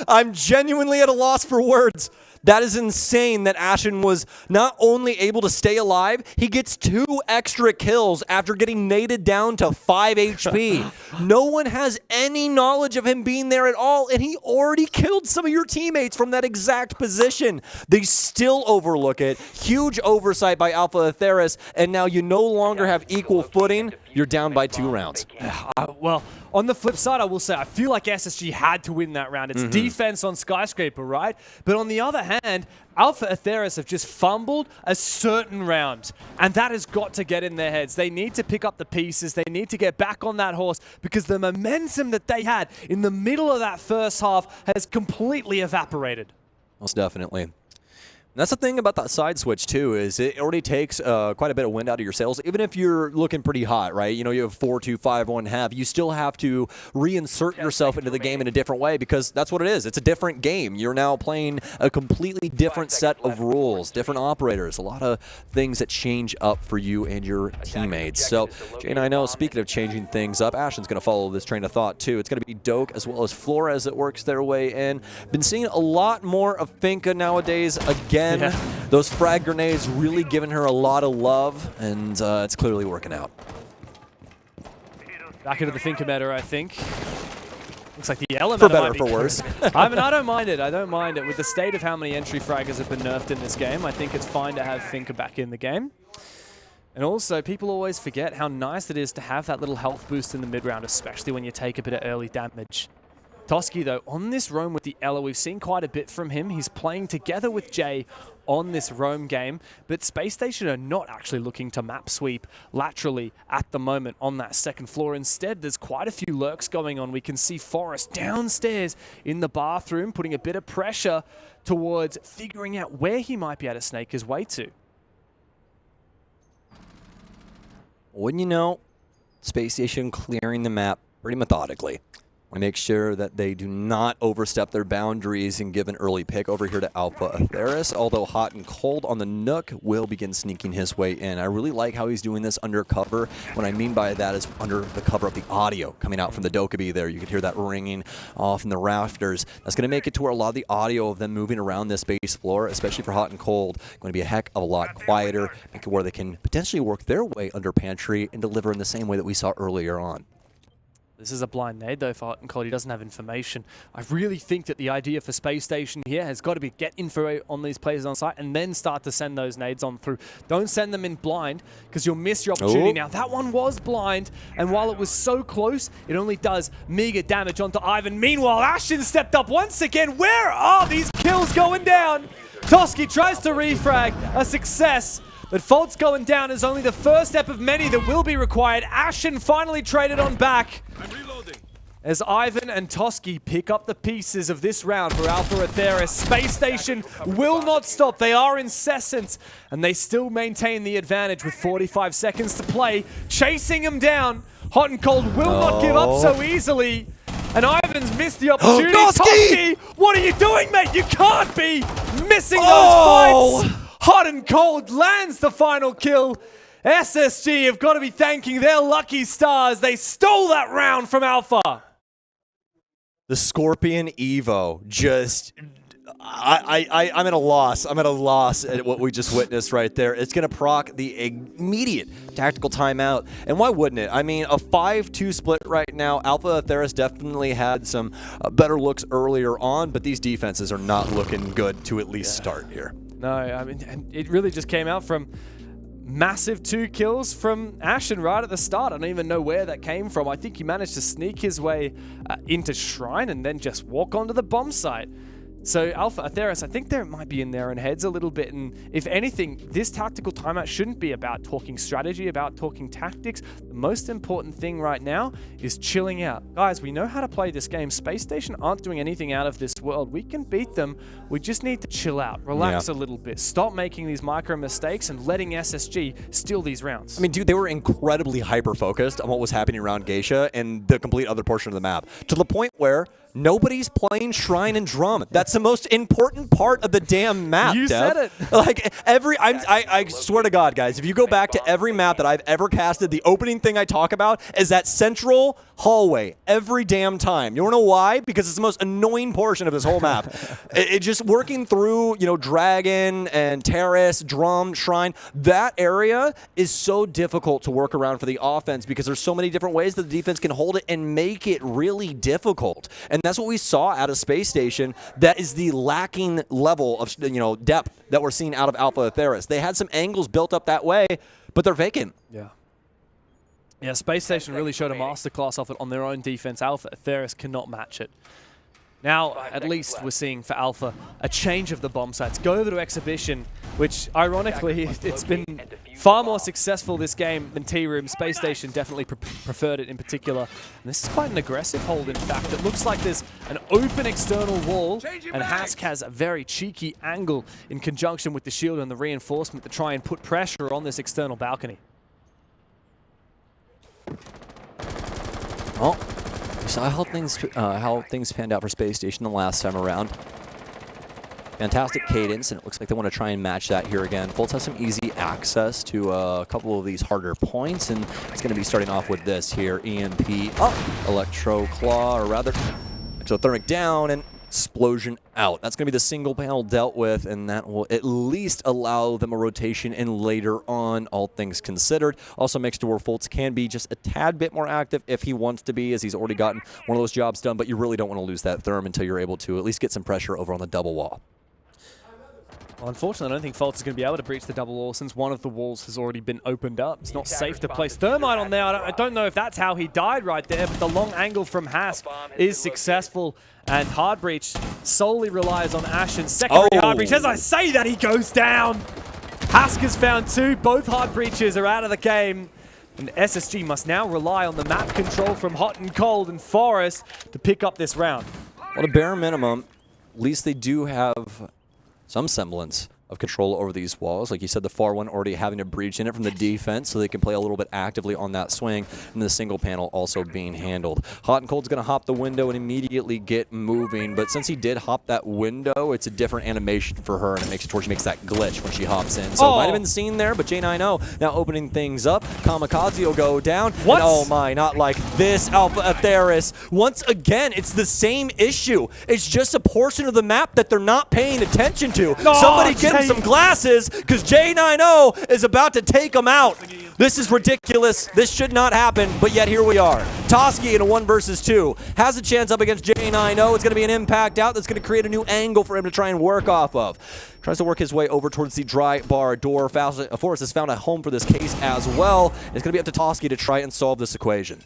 I'm genuinely at a loss for words. That is insane that Ashen was not only able to stay alive, he gets 2 extra kills after getting naded down to 5 HP. No one has any knowledge of him being there at all, and he already killed some of your teammates from that exact position. They still overlook it. Huge oversight by Alpha Atheris, and now you no longer have equal footing. You're down by 2 rounds. Well, on the flip side, I will say, I feel like SSG had to win that round. It's defense on Skyscraper, right? But on the other hand, Alpha Atheris have just fumbled a certain round, and that has got to get in their heads. They need to pick up the pieces. They need to get back on that horse because the momentum that they had in the middle of that first half has completely evaporated. Most definitely. And that's the thing about that side switch, too, is it already takes quite a bit of wind out of your sails. Even if you're looking pretty hot, right? You know, you have 4-2, 5-1 half. You still have to reinsert yourself into the game in a different way because that's what it is. It's a different game. You're now playing a completely different set of rules, different operators, a lot of things that change up for you and your teammates. So, Jane, I know, speaking of changing things up, Ashen's going to follow this train of thought, too. It's going to be Doke as well as Flores that works their way in. Been seeing a lot more of Finka nowadays again. Those frag grenades really giving her a lot of love, and it's clearly working out. Back into the Finka meta, I think. Looks like the element for better or for worse. I mean, I don't mind it. I don't mind it. With the state of how many entry fraggers have been nerfed in this game, I think it's fine to have Finka back in the game. And also, people always forget how nice it is to have that little health boost in the mid-round, especially when you take a bit of early damage. Toski, though, on this roam with the Ela, we've seen quite a bit from him. He's playing together with Jay on this roam game, but Space Station are not actually looking to map sweep laterally at the moment on that second floor. Instead, there's quite a few lurks going on. We can see Forrest downstairs in the bathroom, putting a bit of pressure towards figuring out where he might be able to snake his way to. Wouldn't you know, Space Station clearing the map pretty methodically. Want to make sure that they do not overstep their boundaries and give an early pick over here to Alpha Atheris, although Hot and Cold on the Nook will begin sneaking his way in. I really like how he's doing this undercover. What I mean by that is under the cover of the audio coming out from the Dokkaebi there. You could hear that ringing off in the rafters. That's going to make it to where a lot of the audio of them moving around this base floor, especially for Hot and Cold, going to be a heck of a lot quieter, make it where they can potentially work their way under Pantry and deliver in the same way that we saw earlier on. This is a blind nade, though, for Hot and Cold. He doesn't have information. I really think that the idea for Space Station here has got to be get info on these players on site and then start to send those nades on through. Don't send them in blind because you'll miss your opportunity. Now, that one was blind, and while it was so close, it only does meager damage onto Ivan. Meanwhile, Ashen stepped up once again. Where are these kills going down? Toski tries to refrag, a success. But Fault's going down is only the first step of many that will be required. Ashen finally traded on back. As Ivan and Toski pick up the pieces of this round for Alpha Atheris. Space Station will not stop. They are incessant, and they still maintain the advantage with 45 seconds to play. Chasing him down. Hot and Cold will not give up so easily. And Ivan's missed the opportunity. Toski, what are you doing, mate? You can't be missing those fights. Hot and Cold lands the final kill. SSG have got to be thanking their lucky stars. They stole that round from Alpha. The Scorpion Evo just... I'm at a loss. I'm at a loss at what we just witnessed right there. It's going to proc the immediate tactical timeout. And why wouldn't it? I mean, a 5-2 split right now. Alpha Atheris definitely had some better looks earlier on, but these defenses are not looking good to at least start here. No, I mean, it really just came out from massive 2 kills from Ashen right at the start. I don't even know where that came from. I think he managed to sneak his way into Shrine and then just walk onto the bomb site. So Alpha Atheris, I think they might be in their own heads a little bit, and if anything, this tactical timeout shouldn't be about talking strategy, about talking tactics. The most important thing right now is chilling out. Guys, we know how to play this game. Space Station aren't doing anything out of this world. We can beat them. We just need to chill out, relax a little bit, stop making these micro mistakes and letting SSG steal these rounds. I mean, dude, they were incredibly hyper-focused on what was happening around Geisha and the complete other portion of the map, to the point where nobody's playing Shrine and Drum. That's the most important part of the damn map, You Dev. said it. Like, I swear to God, guys, if you go back to every map that I've ever casted, the opening thing I talk about is that central hallway every damn time. You wanna know why? Because it's the most annoying portion of this whole map. It just working through, you know, Dragon and Terrace, Drum, Shrine, that area is so difficult to work around for the offense because there's so many different ways that the defense can hold it and make it really difficult. And that's what we saw out of Space Station. That is the lacking level of, you know, depth that we're seeing out of Alpha Atheris. They had some angles built up that way, but they're vacant. Yeah, Space Station really showed a masterclass of it on their own defense. Alpha Atheris cannot match it. Now, at least we're seeing for Alpha a change of the bomb sites. Go over to Exhibition, which ironically, it's been far more successful this game than T-Room. Space Station definitely preferred it in particular. And this is quite an aggressive hold, in fact. It looks like there's an open external wall, and Hask has a very cheeky angle in conjunction with the shield and the reinforcement to try and put pressure on this external balcony. Well, we saw how things panned out for Space Station the last time around. Fantastic cadence, and it looks like they want to try and match that here again. Fultz has some easy access to a couple of these harder points, and it's going to be starting off with this here. EMP up, Electro Claw, or rather, Exothermic down, and Explosion out. That's going to be the single panel dealt with, and that will at least allow them a rotation in later on, all things considered. Also makes it to where Fultz can be just a tad bit more active if he wants to be, as he's already gotten one of those jobs done, but you really don't want to lose that therm until you're able to at least get some pressure over on the double wall. Well, unfortunately, I don't think Fultz is going to be able to breach the double wall since one of the walls has already been opened up. It's not safe to place Thermite on there. I don't know if that's how he died right there, but the long angle from Hask is successful, and Hard Breach solely relies on Ashen's secondary Hard Breach. As I say that, he goes down. Hask has found 2. Both Hard Breaches are out of the game. And SSG must now rely on the map control from Hot and Cold and Forest to pick up this round. Well, at a bare minimum, at least they do have some semblance of control over these walls. Like you said, the far one already having a breach in it from the defense, so they can play a little bit actively on that swing, and the single panel also being handled. Hot and Cold's going to hop the window and immediately get moving, but since he did hop that window, it's a different animation for her, and it makes it to where she makes that glitch when she hops in. So it might have been seen there, but J90 now opening things up. Kamikaze will go down. What? And oh my, not like this, Alpha Atheris. Once again, it's the same issue. It's just a portion of the map that they're not paying attention to. Somebody get some glasses, because J90 is about to take them out. This is ridiculous. This should not happen, but yet here we are. Toski in a 1 versus 2 has a chance up against J90. It's going to be an impact out that's going to create a new angle for him to try and work off of. Tries to work his way over towards the dry bar door. Forrest has found a home for this case as well. It's going to be up to Toski to try and solve this equation.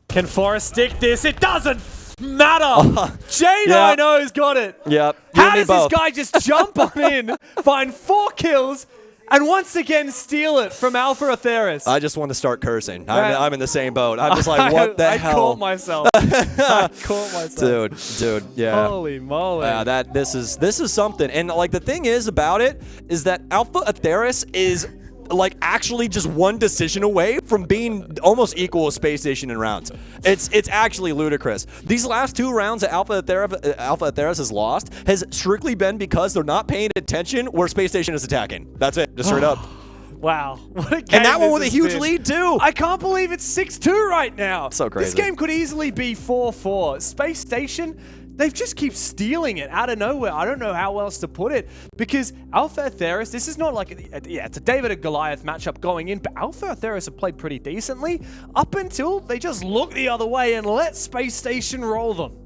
Can Forrest stick this? It doesn't matter. J90's got it. Yep. How does this guy just jump on in, find 4 kills, and once again steal it from Alpha Atheris? I just want to start cursing. I'm in the same boat. I'm just like, what the hell? I caught myself. I caught myself. Dude, yeah. Holy moly. Yeah, this is something. And like the thing is about it is that Alpha Atheris is like actually just one decision away from being almost equal with Spacestation in rounds. It's actually ludicrous. These last 2 rounds that Alpha Atheris has lost has strictly been because they're not paying attention where Spacestation is attacking. That's it, just straight up. Wow, what a game. And that one with a huge lead too. I can't believe it's 6-2 right now. So crazy. This game could easily be 4-4. Space Station, they just keep stealing it out of nowhere. I don't know how else to put it, because Alpha Atheris, this is not like, it's a David and Goliath matchup going in, but Alpha Atheris have played pretty decently up until they just look the other way and let Space Station roll them.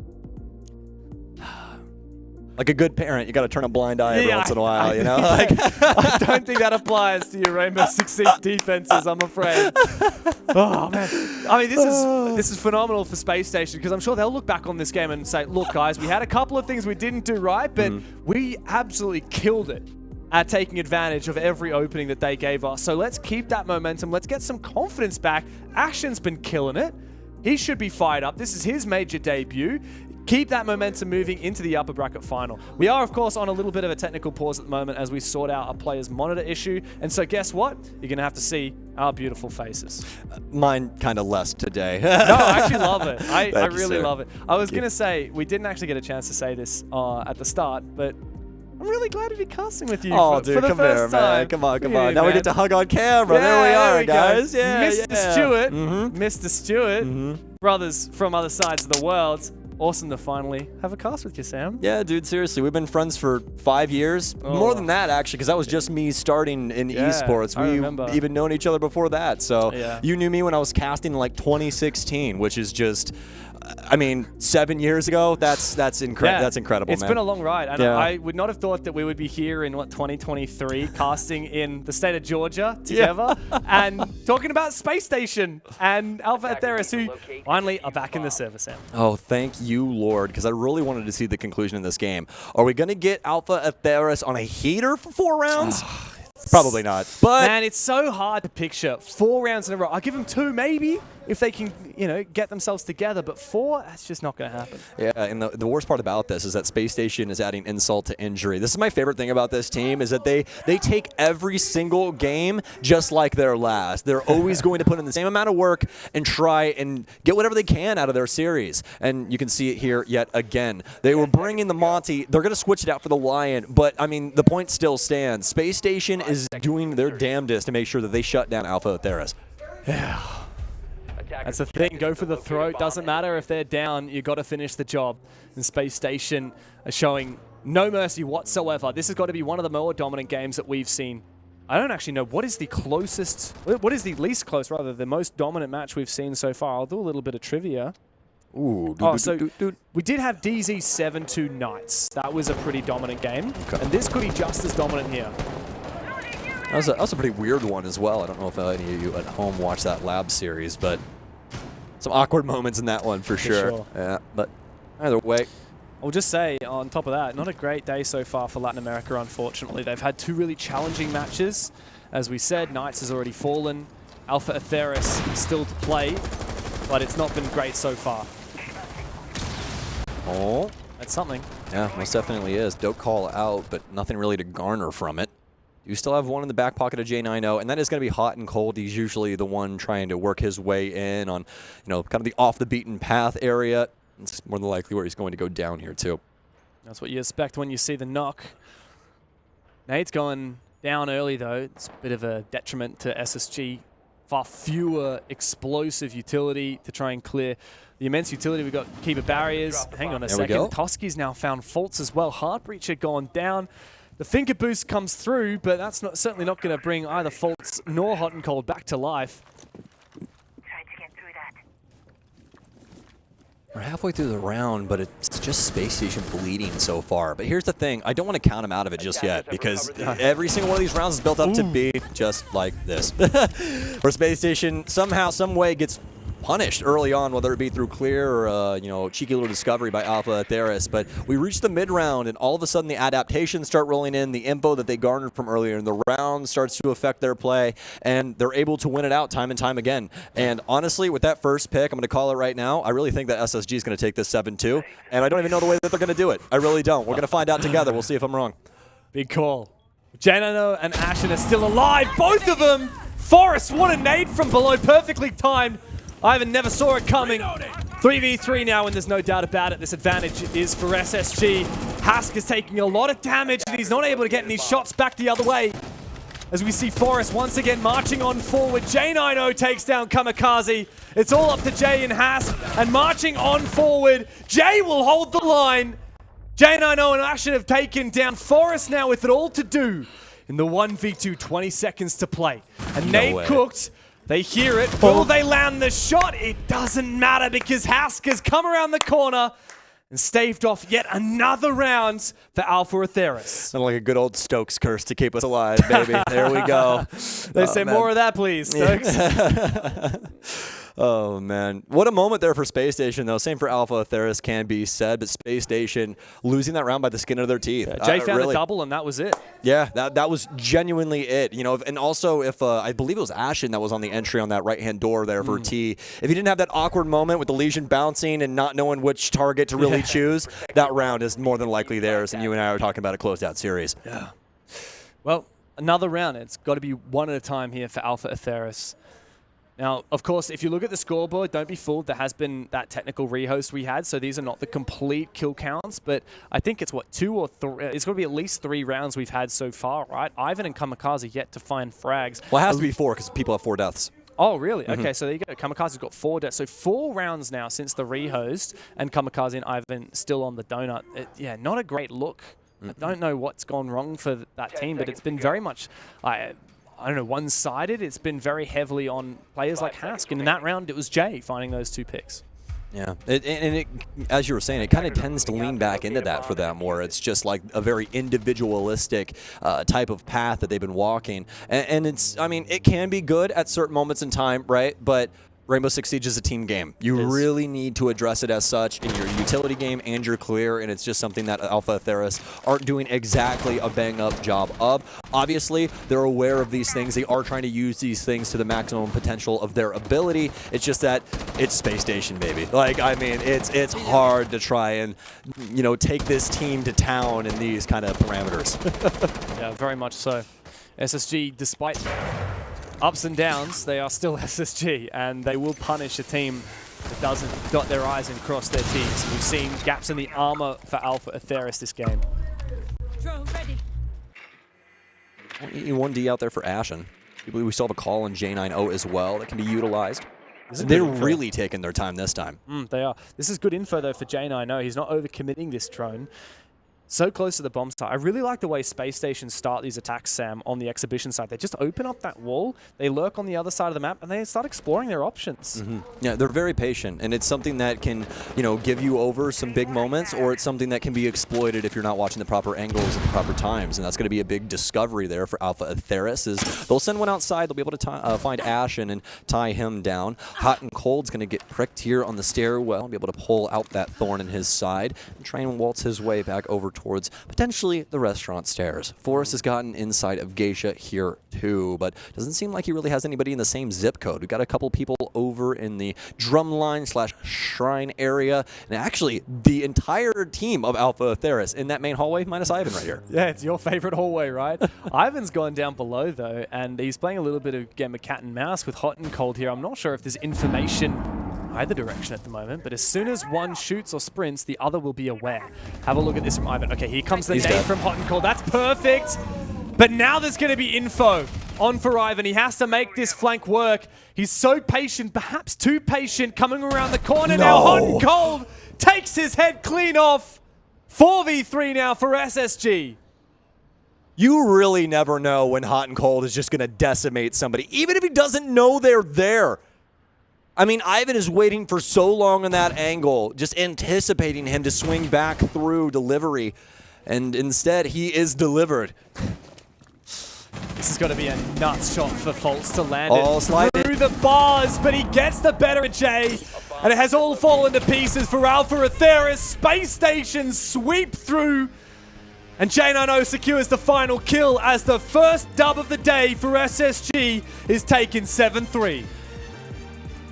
Like a good parent, you got to turn a blind eye every once in a while, you know? I don't think that applies to your Rainbow Six Siege defenses, I'm afraid. Oh, man. I mean, this is phenomenal for Space Station, because I'm sure they'll look back on this game and say, look, guys, we had a couple of things we didn't do right, but we absolutely killed it at taking advantage of every opening that they gave us. So let's keep that momentum. Let's get some confidence back. Action's been killing it. He should be fired up. This is his major debut. Keep that momentum moving into the upper bracket final. We are, of course, on a little bit of a technical pause at the moment as we sort out a player's monitor issue. And so guess what? You're going to have to see our beautiful faces. Mine kind of less today. No, I actually love it. I really love it. I was going to say, we didn't actually get a chance to say this at the start, but I'm really glad to be casting with you for the first time. Man. Come on. Now we get to hug on camera. Yeah, there we are, guys. Yeah, Mr. Stewart. Mr. Stewart. Brothers from other sides of the world. Awesome to finally have a cast with you, Sam. Yeah, dude, seriously. We've been friends for 5 years. More than that, actually, because that was just me starting in esports. We even known each other before that. So you knew me when I was casting in like 2016, which is just, I mean, 7 years ago. That's incredible. That's incredible, It's been a long ride. And I would not have thought that we would be here in, 2023, casting in the state of Georgia together and talking about Space Station and Alpha Atheris, who finally are back in the server, Sam. Oh, thank you, Lord, because I really wanted to see the conclusion of this game. Are we going to get Alpha Atheris on a heater for 4 rounds? Probably not. But man, it's so hard to picture 4 rounds in a row. I'll give them 2 maybe if they can, get themselves together. But 4, that's just not going to happen. Yeah, and the worst part about this is that Space Station is adding insult to injury. This is my favorite thing about this team is that they take every single game just like their last. They're always going to put in the same amount of work and try and get whatever they can out of their series. And you can see it here yet again. They were bringing the Monty. They're going to switch it out for the Lion. But, I mean, the point still stands. Space Station is doing their damnedest to make sure that they shut down Alpha Atheris. Yeah. That's the thing. Go for the throat. Doesn't matter if they're down. You got to finish the job. And Space Station are showing no mercy whatsoever. This has got to be one of the more dominant games that we've seen. I don't actually know what is the closest, what is the least close, rather, the most dominant match we've seen so far. I'll do a little bit of trivia. Ooh. We did have DZ 7-2 Knights. That was a pretty dominant game. Okay. And this could be just as dominant here. That was a pretty weird one as well. I don't know if any of you at home watched that lab series, but some awkward moments in that one for sure. Yeah, but either way. I'll just say, on top of that, not a great day so far for Latin America, unfortunately. They've had 2 really challenging matches. As we said, Knights has already fallen. Alpha Atheris still to play, but it's not been great so far. Oh. That's something. Yeah, most definitely is. Don't call out, but nothing really to garner from it. You still have one in the back pocket of J90, and that is going to be hot and cold. He's usually the one trying to work his way in on, kind of the off-the-beaten-path area. It's more than likely where he's going to go down here, too. That's what you expect when you see the knock. Nade's going down early, though. It's a bit of a detriment to SSG. Far fewer explosive utility to try and clear the immense utility. We've got keeper barriers. Hang on a second. Toski's now found faults as well. Heartbreacher gone down. The finger boost comes through, but that's certainly not going to bring either Faults nor Hot and Cold back to life. We're halfway through the round, but it's just Space Station bleeding so far. But here's the thing, I don't want to count him out of it just yet, because every single one of these rounds is built up to be just like this. Where Space Station somehow, some way gets punished early on, whether it be through clear or you know, cheeky little discovery by Alpha Atheris. But we reach the mid round, and all of a sudden the adaptations start rolling in. The info that they garnered from earlier in the round starts to affect their play, and they're able to win it out time and time again. And honestly, with that first pick, I'm going to call it right now, I really think that SSG is going to take this 7-2, and I don't even know the way that they're going to do it. I really don't. We're going to find out together. We'll see if I'm wrong. Big call. Janano and Ashen are still alive, both of them. Forrest, what a nade from below, perfectly timed. Ivan never saw it coming. 3v3 now, and there's no doubt about it. This advantage is for SSG. Hask is taking a lot of damage, and he's not able to get any shots back the other way. As we see Forrest once again marching on forward. J90 takes down Kamikaze. It's all up to Jay and Hask, and marching on forward. Jay will hold the line. J90 and Ashen have taken down Forrest now with it all to do. In the 1v2, 20 seconds to play. And nade cooked. They hear it. Will they land the shot? It doesn't matter, because Hask has come around the corner and staved off yet another round for Alpha Atheris. Sounded like a good old Stokes curse to keep us alive, baby. There we go. They say more of that, please, Stokes. Yeah. Oh, man. What a moment there for Space Station, though. Same for Alpha Atheris can be said, but Space Station losing that round by the skin of their teeth. Yeah, Jay found a double, and that was it. Yeah, that was genuinely it. You know, and also if I believe it was Ashen that was on the entry on that right-hand door there for T. If he didn't have that awkward moment with the Legion bouncing and not knowing which target to really choose, that round is more than likely theirs, and you and I are talking about a closed-out series. Yeah. Well, another round. It's got to be one at a time here for Alpha Atheris. Now, of course, if you look at the scoreboard, don't be fooled. There has been that technical rehost we had, so these are not the complete kill counts, but I think it's, what, 2 or 3? It's got to be at least 3 rounds we've had so far, right? Ivan and Kamikaze yet to find frags. Well, it has to be 4 because people have 4 deaths. Oh, really? Okay, so there you go. Kamikaze's got 4 deaths. So 4 rounds now since the rehost, and Kamikaze and Ivan still on the donut. Yeah, not a great look. I don't know what's gone wrong for that team, but it's been very much... I don't know, one-sided. It's been very heavily on players like Hask. And in that round, it was Jay finding those 2 picks. Yeah, as you were saying, it kind of tends to lean back into that for them, where it's just like a very individualistic type of path that they've been walking. And it's, I mean, it can be good at certain moments in time, right? But Rainbow Six Siege is a team game. You really need to address it as such in your utility game and your clear, and it's just something that Alpha Atheris aren't doing exactly a bang-up job of. Obviously, they're aware of these things. They are trying to use these things to the maximum potential of their ability. It's just that it's Space Station, baby. Like, I mean, it's hard to try and, you know, take this team to town in these kind of parameters. Yeah, very much so. SSG, despite ups and downs, they are still SSG, and they will punish a team that doesn't dot their I's and cross their T's. We've seen gaps in the armor for Alpha Atheris this game. Drone ready. E1D out there for Ashen. I believe we still have a call on J90 as well that can be utilized. They're really taking their time this time. They are. This is good info, though, for J90. He's not overcommitting this drone. So close to the bomb site. I really like the way Space Station start these attacks, Sam, on the exhibition side. They just open up that wall, they lurk on the other side of the map, and they start exploring their options. Yeah, they're very patient, and it's something that can, you know, give you over some big moments, or it's something that can be exploited if you're not watching the proper angles at the proper times, and that's going to be a big discovery there for Alpha Atheris. Is they'll send one outside, they'll be able to find Ashen and tie him down. Hot and Cold's going to get pricked here on the stairwell, be able to pull out that thorn in his side, and try and waltz his way back over towards potentially the restaurant stairs. Forrest has gotten inside of Geisha here too, but doesn't seem like he really has anybody in the same zip code. We've got a couple people over in the drumline / shrine area, and actually the entire team of Alpha Atheris in that main hallway minus Ivan right here. Yeah, it's your favorite hallway, right? Ivan's gone down below though, and he's playing a little bit of game of cat and mouse with Hot and Cold here. I'm not sure if there's information either direction at the moment, but as soon as one shoots or sprints, the other will be aware. Have a look at this from Ivan. Okay, here comes the nade from Hot and Cold. That's perfect. But now there's going to be info on for Ivan. He has to make this flank work. He's so patient, perhaps too patient, coming around the corner now. Hot and Cold takes his head clean off. 4v3 now for SSG. You really never know when Hot and Cold is just going to decimate somebody, even if he doesn't know they're there. I mean, Ivan is waiting for so long on that angle, just anticipating him to swing back through delivery, and instead he is delivered. This is going to be a nuts shot for Fultz to land it through the bars, but he gets the better of Jay, and it has all fallen to pieces for Alpha Atheris. Space Station sweep through, and J90 secures the final kill as the first dub of the day for SSG is taken 7-3.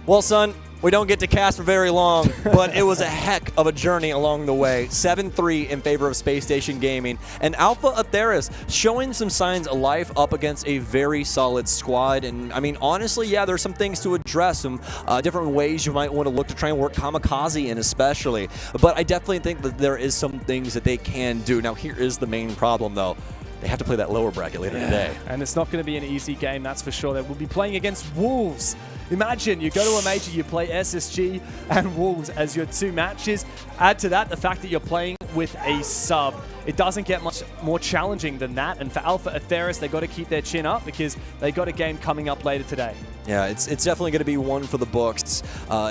Well, son, we don't get to cast for very long, but it was a heck of a journey along the way. 7-3 in favor of Space Station Gaming. And Alpha Atheris showing some signs of life up against a very solid squad. And, I mean, honestly, yeah, there's some things to address, some different ways you might want to look to try and work Kamikaze in especially. But I definitely think that there is some things that they can do. Now, here is the main problem, though. They have to play that lower bracket later today. And it's not going to be an easy game, that's for sure. They will be playing against Wolves. Imagine you go to a major, you play SSG and Wolves as your two matches. Add to that the fact that you're playing with a sub. It doesn't get much more challenging than that. And for Alpha Atheris, they got to keep their chin up because they got a game coming up later today. Yeah, it's definitely going to be one for the books.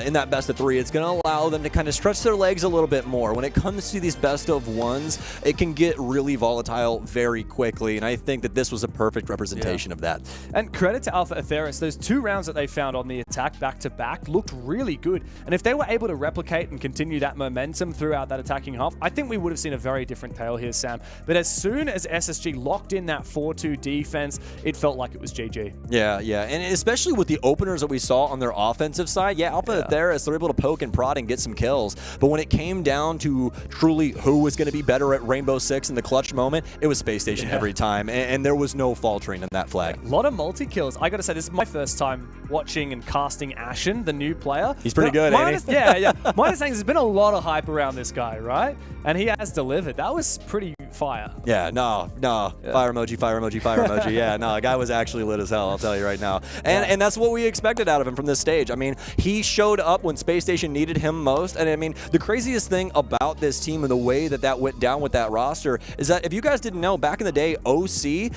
In that best of three, it's going to allow them to kind of stretch their legs a little bit more. When it comes to these best of ones, it can get really volatile very quickly, and I think that this was a perfect representation of that. And credit to Alpha Atheris, those 2 rounds that they found on the attack back-to-back looked really good. And if they were able to replicate and continue that momentum throughout that attacking half, I think we would have seen a very different tale here, Sam. But as soon as SSG locked in that 4-2 defense, it felt like it was GG. Yeah, and especially with the openers that we saw on their offensive side, Alpha Atheris, they're able to poke and prod and get some kills. But when it came down to truly who was going to be better at Rainbow Six in the clutch moment, it was Space Station every time, and there was no faltering in that flag. A lot of multi-kills. I got to say, this is my first time watching and casting Ashen, the new player. He's pretty good, ain't he? Yeah. My understanding is there's been a lot of hype around this guy, right? And he has delivered. That was pretty fire. Yeah, no. Fire emoji, fire emoji, fire emoji. Yeah, no, the guy was actually lit as hell, I'll tell you right now. And that's what we expected out of him from this stage. I mean, he showed up when Space Station needed him most. And I mean, the craziest thing about this team and the way that went down with that roster is that if you guys didn't know, back in the day, OC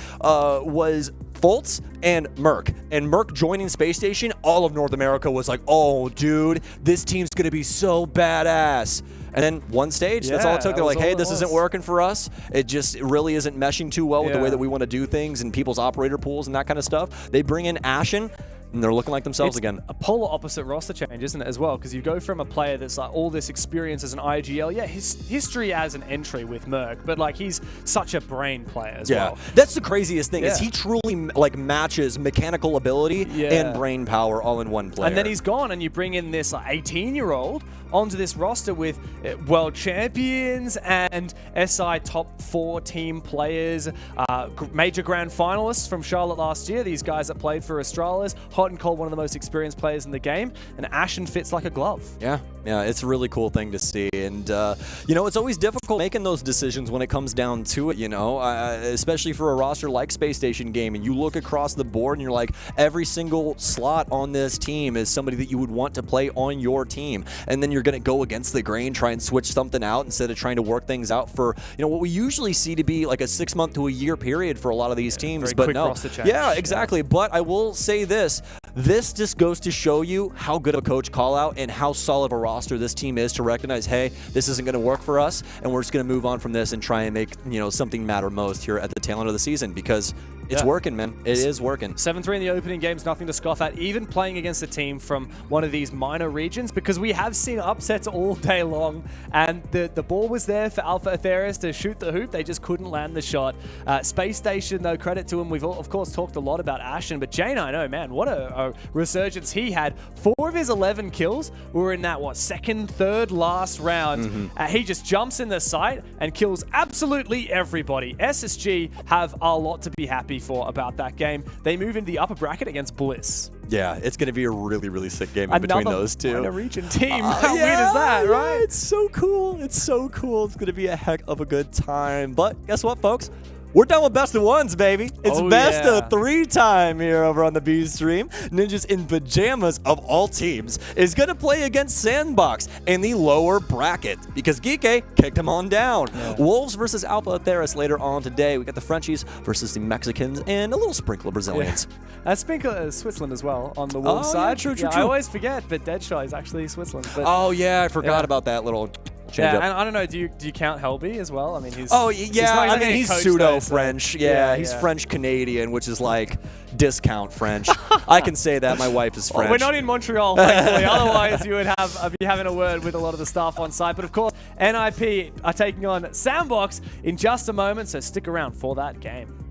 was Fultz and Merc. And Merc joining Space Station, all of North America was like, oh, dude, this team's going to be so badass. And then one stage, that's all it took. They're like, hey, this isn't working for us. It really isn't meshing too well with the way that we want to do things and people's operator pools and that kind of stuff. They bring in Ashen, and they're looking like themselves again. A polar opposite roster change, isn't it, as well? Because you go from a player that's like all this experience as an IGL, his history as an entry with Merc, but like he's such a brain player as well. That's the craziest thing is he truly like matches mechanical ability and brain power all in one player. And then he's gone, and you bring in this like 18-year-old onto this roster with world champions and SI top 4 team players, major grand finalists from Charlotte last year. These guys that played for Astralis, Hot and Cold, one of the most experienced players in the game, and Ashen fits like a glove. Yeah, it's a really cool thing to see. And, it's always difficult making those decisions when it comes down to it, especially for a roster like Space Station Gaming. You look across the board and you're like, every single slot on this team is somebody that you would want to play on your team. And then you're going to go against the grain, try and switch something out instead of trying to work things out for, what we usually see to be like a 6-month to a year period for a lot of these teams. But no. Yeah, exactly. But I will say this just goes to show you how good of a coach call out and how solid of a roster this team is to recognize, hey, this isn't going to work for us, and we're just going to move on from this and try and make, something matter most here at the tail end of the season, because it's working, man. It is working. 7-3 in the opening game is nothing to scoff at, even playing against a team from one of these minor regions, because we have seen upsets all day long, and the ball was there for Alpha Atheris to shoot the hoop. They just couldn't land the shot. Space Station, though, credit to him. We've, of course, talked a lot about Ashen, but J90, man, what a resurgence he had. 4 of his 11 kills were in that, second, third, last round. He just jumps in the site and kills absolutely everybody. SSG have a lot to be happy for about that game. They move into the upper bracket against Bliss. Yeah, it's going to be a really, really sick game in between those two. Another region team. How weird is that, right? Yeah, it's so cool. It's so cool. It's going to be a heck of a good time. But guess what, folks? We're done with best of ones, baby. It's Oh, best yeah. of 3 time here over on the B stream. Ninjas in pajamas of all teams is going to play against Sandbox in the lower bracket because Geeke kicked him on down. Yeah. Wolves versus Alpha Atheris later on today. We got the Frenchies versus the Mexicans and a little sprinkle of Brazilians. Sprinkle Switzerland as well on the Wolves Oh, yeah, side. true. I always forget, but Deadshot is actually Switzerland. But Oh, yeah, I forgot Yeah. about that little change yeah, up. and I don't know. Do you count Helby as well? I mean, he's Oh, he's yeah, not I exactly mean, a he's coach pseudo-French. though, so- Yeah, he's yeah. French-Canadian, which is like discount French. I can say that. My wife is French. Well, we're not in Montreal, thankfully. Otherwise, you would be having a word with a lot of the staff on site. But of course, NIP are taking on Sandbox in just a moment, so stick around for that game.